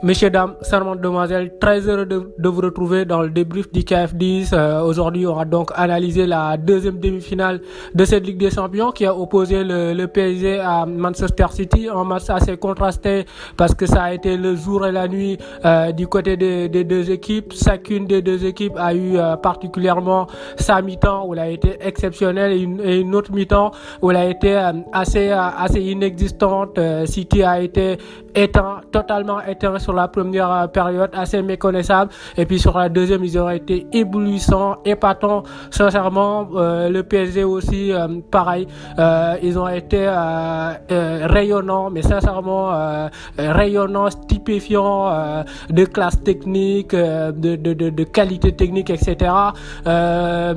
Messieurs, dames, charmantes demoiselles, très heureux de vous retrouver dans le débrief du KF10. Aujourd'hui, on va donc analyser la deuxième demi-finale de cette Ligue des Champions qui a opposé le PSG à Manchester City. Un match assez contrasté parce que ça a été le jour et la nuit du côté des deux équipes. Chacune des deux équipes a eu particulièrement sa mi-temps où elle a été exceptionnelle et une autre mi-temps où elle a été assez inexistante. City a été totalement éteint sur la première période, assez méconnaissable, et puis sur la deuxième ils auraient été éblouissants, épatants, sincèrement. Le PSG aussi pareil, ils ont été rayonnants, mais sincèrement rayonnants, stupéfiants, de classe technique, de qualité technique, etc.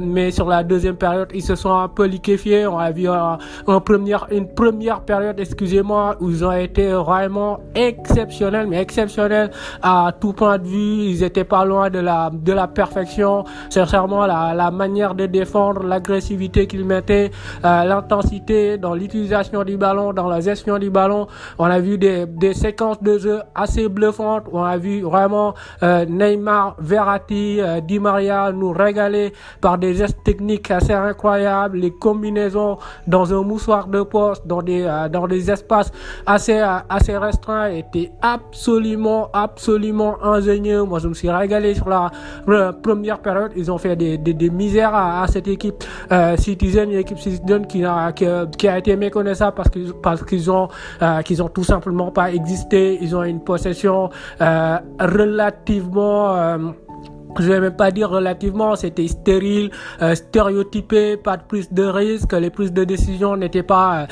Mais sur la deuxième période ils se sont un peu liquéfiés. On a vu une première période, excusez-moi, où ils ont été vraiment exceptionnels, mais exceptionnels à tout point de vue. Ils étaient pas loin de la perfection. Sincèrement, la manière de défendre, l'agressivité qu'ils mettaient, l'intensité dans l'utilisation du ballon, dans la gestion du ballon. On a vu des séquences de jeu assez bluffantes. On a vu vraiment Neymar, Verratti, Di Maria nous régaler par des gestes techniques assez incroyables, les combinaisons dans un moussoir de poste, dans des espaces assez restreints, était absolument ingénieux. Moi, je me suis régalé sur la première période. Ils ont fait des misères à cette équipe Citizen, une équipe Citizen qui a été méconnaissable parce qu'ils ont tout simplement pas existé. Ils ont une possession relativement je vais même pas dire relativement, c'était stérile, stéréotypé, pas de prise de risque, les prises de décision n'étaient pas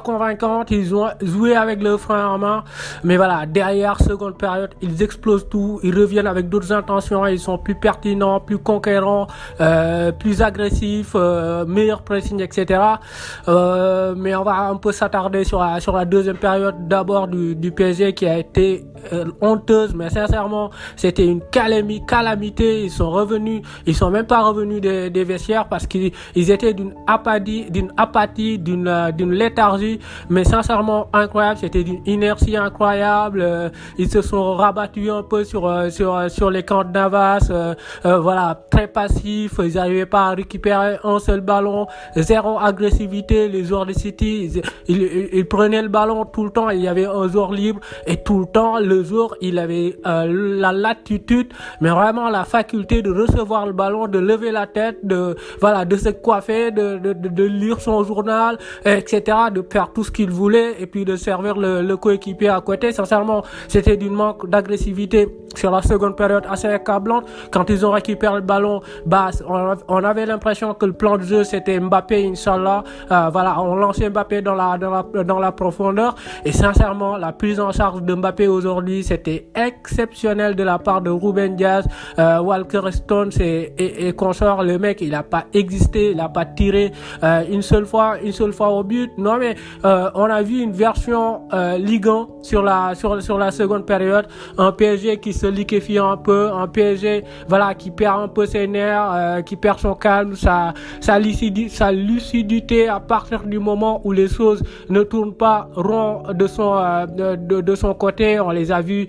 convaincantes. Ils ont joué avec le frein en main, mais voilà, derrière seconde période, ils explosent tout, ils reviennent avec d'autres intentions, ils sont plus pertinents, plus conquérants, plus agressifs, meilleur pressing, etc. Mais on va un peu s'attarder sur la deuxième période d'abord du PSG qui a été honteuse, mais sincèrement, c'était une calamité. Ils sont même pas revenus des vestiaires parce qu'ils étaient d'une apathie, d'une léthargie, mais sincèrement incroyable. C'était d'une inertie incroyable. Ils se sont rabattus un peu sur les camps de Navas, voilà, très passifs. Ils n'arrivaient pas à récupérer un seul ballon, zéro agressivité. Les joueurs de City, ils prenaient le ballon tout le temps. Il y avait un joueur libre et tout le temps le joueur il avait la latitude, mais vraiment la faculté de recevoir le ballon, de lever la tête, de se coiffer, de lire son journal, etc., de faire tout ce qu'il voulait et puis de servir le coéquipier à côté. Sincèrement, c'était d'une manque d'agressivité sur la seconde période assez accablante. Quand ils ont récupéré le ballon, on avait l'impression que le plan de jeu c'était Mbappé, Inch'Allah. On lançait Mbappé dans la profondeur, et sincèrement, la prise en charge de Mbappé aujourd'hui, c'était exceptionnel de la part de Ruben Dias, Walker Stones et consorts. Le mec, il a pas existé, il a pas tiré une seule fois au but. Non, mais on a vu une version Ligue 1 sur la seconde période, un PSG qui se liquéfie un peu, un PSG qui perd un peu ses nerfs, qui perd son calme, sa lucidité à partir du moment où les choses ne tournent pas rond de son côté. On les a vus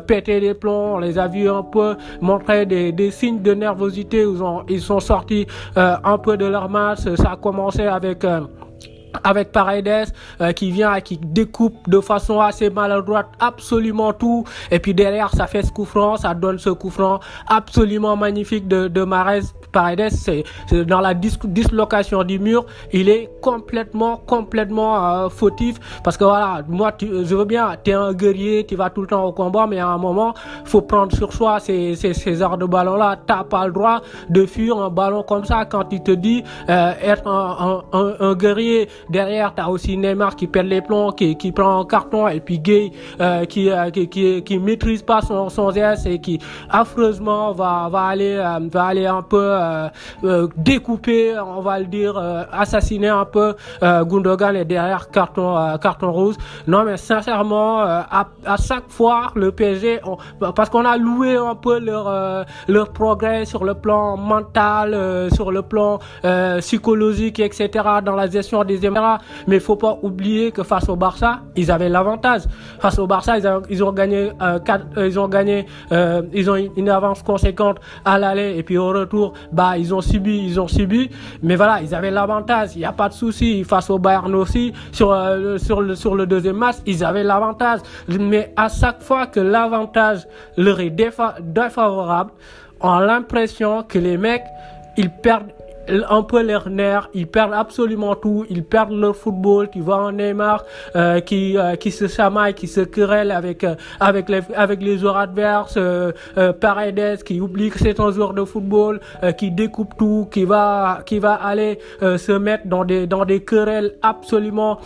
péter les plombs, on les a vus un peu montrer des signes de nervosité où ils sont sortis un peu de leur match. Ça a commencé avec Paredes qui vient et qui découpe de façon assez maladroite absolument tout, et puis derrière ça fait ce coup franc, ça donne ce coup franc absolument magnifique de Mahrez. Paredes, c'est dans la dislocation du mur, il est complètement fautif, parce que voilà, moi je veux bien, t'es un guerrier, tu vas tout le temps au combat, mais à un moment faut prendre sur soi ces arts de ballon là. T'as pas le droit de fuir un ballon comme ça quand il te dit être un guerrier. Derrière, t'as aussi Neymar qui perd les plombs, qui prend un carton, et puis Gay qui maîtrise pas son geste et qui affreusement va aller un peu découper, on va le dire, assassiner un peu Gundogan et derrière carton rouge. Non, mais sincèrement, à chaque fois le PSG, parce qu'on a loué un peu leur progrès sur le plan mental, sur le plan psychologique, etc., dans la gestion des émotions. Mais il faut pas oublier que face au Barça, ils avaient l'avantage. Face au Barça, ils ont gagné ils ont une avance conséquente à l'aller et puis au retour, ils ont subi. Mais voilà, ils avaient l'avantage. Il y a pas de souci. Face au Bayern aussi, sur le deuxième match, ils avaient l'avantage. Mais à chaque fois que l'avantage leur est défavorable, on a l'impression que les mecs, ils perdent un peu leurs nerfs, ils perdent absolument tout, ils perdent leur football. Tu vois un Neymar qui se chamaille, qui se querelle avec les joueurs adverses, Paredes qui oublie que c'est un joueur de football, qui découpe tout, qui va aller se mettre dans des querelles absolument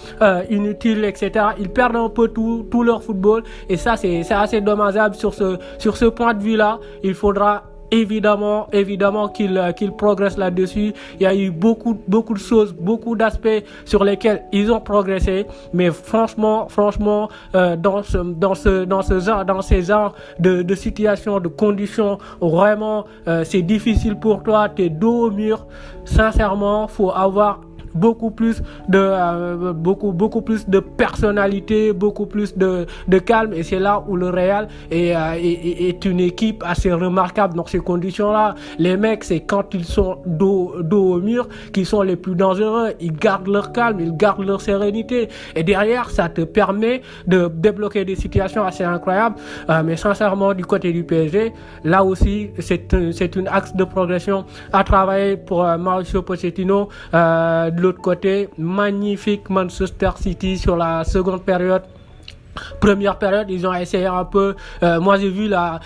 inutiles, etc. Ils perdent un peu tout leur football et ça c'est assez dommageable sur ce point de vue-là. Il faudra évidemment qu'ils progressent là-dessus. Il y a eu beaucoup de choses, beaucoup d'aspects sur lesquels ils ont progressé, mais franchement dans ces genres de situations, de conditions, vraiment c'est difficile pour toi, t'es dos au mur. Sincèrement, faut avoir beaucoup plus de personnalité, beaucoup plus de calme, et c'est là où le Real est une équipe assez remarquable dans ces conditions-là. Les mecs, c'est quand ils sont dos au mur qu'ils sont les plus dangereux. Ils gardent leur calme, ils gardent leur sérénité, et derrière ça te permet de débloquer des situations assez incroyables. Mais sincèrement, du côté du PSG, là aussi c'est une axe de progression à travailler pour Mauricio Pochettino. De l'autre côté, magnifique Manchester City sur la seconde période. Première période, ils ont essayé un peu. Moi, j'ai vu la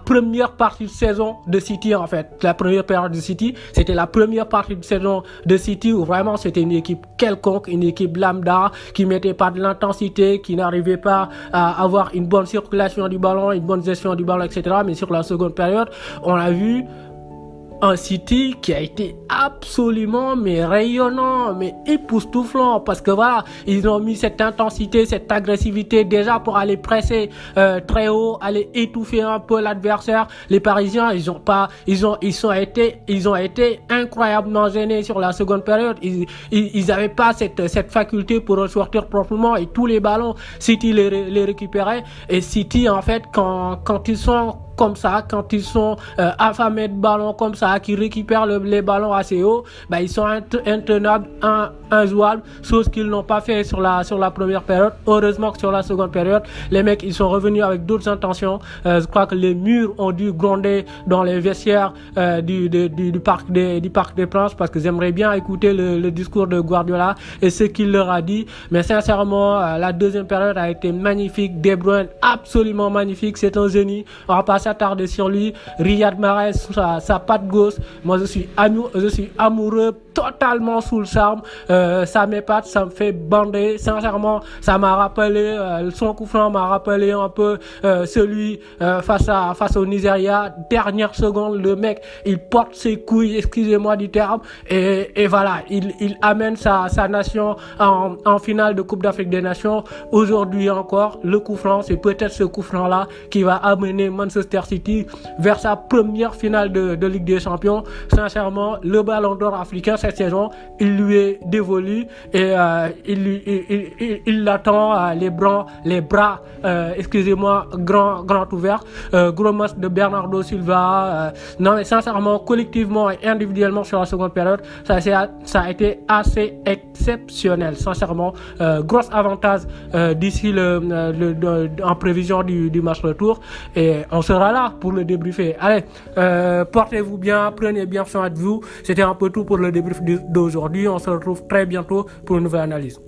première partie de saison de City, en fait. La première période de City, c'était la première partie de saison de City où vraiment c'était une équipe quelconque, une équipe lambda qui mettait pas de l'intensité, qui n'arrivait pas à avoir une bonne circulation du ballon, une bonne gestion du ballon, etc. Mais sur la seconde période, on a vu un City qui a été absolument rayonnant, époustouflant, parce que voilà, ils ont mis cette intensité, cette agressivité déjà pour aller presser très haut, aller étouffer un peu l'adversaire. Les Parisiens, ils ont été incroyablement gênés sur la seconde période. Ils avaient pas cette faculté pour ressortir proprement, et tous les ballons City les récupérait. Et City, en fait, quand ils sont comme ça, quand ils sont affamés de ballons comme ça, qui récupèrent les ballons assez haut, ils sont intenables, injouables, chose qu'ils n'ont pas fait sur la première période. Heureusement que sur la seconde période, les mecs, ils sont revenus avec d'autres intentions. Je crois que les murs ont dû gronder dans les vestiaires du Parc des Princes, parce que j'aimerais bien écouter le discours de Guardiola et ce qu'il leur a dit. Mais sincèrement, la deuxième période a été magnifique. De Bruyne, absolument magnifique, c'est un génie. On va pas s'attarder sur lui. Riyad Mahrez, sa patte gauche, moi je suis amoureux, totalement sous le charme. Ça m'épate, ça me fait bander. Sincèrement, ça m'a rappelé, son coup franc m'a rappelé un peu celui face au Nigeria. Dernière seconde, le mec, il porte ses couilles, excusez-moi du terme, et voilà, il amène sa nation en finale de Coupe d'Afrique des Nations. Aujourd'hui encore, le coup franc, c'est peut-être ce coup franc-là qui va amener Manchester City vers sa première finale de Ligue des Champions. Sincèrement, le ballon d'or africain cette saison, il lui est dévolu, et il l'attend les bras grand ouverts. Gros match de Bernardo Silva. Non, mais sincèrement, collectivement et individuellement sur la seconde période, ça a été assez exceptionnel. Sincèrement, gros avantage d'ici en prévision du match retour, et on sera là pour le débriefer. Allez, portez-vous bien, prenez bien soin de vous. C'était un peu tout pour le débrief d'aujourd'hui. On se retrouve très bientôt pour une nouvelle analyse.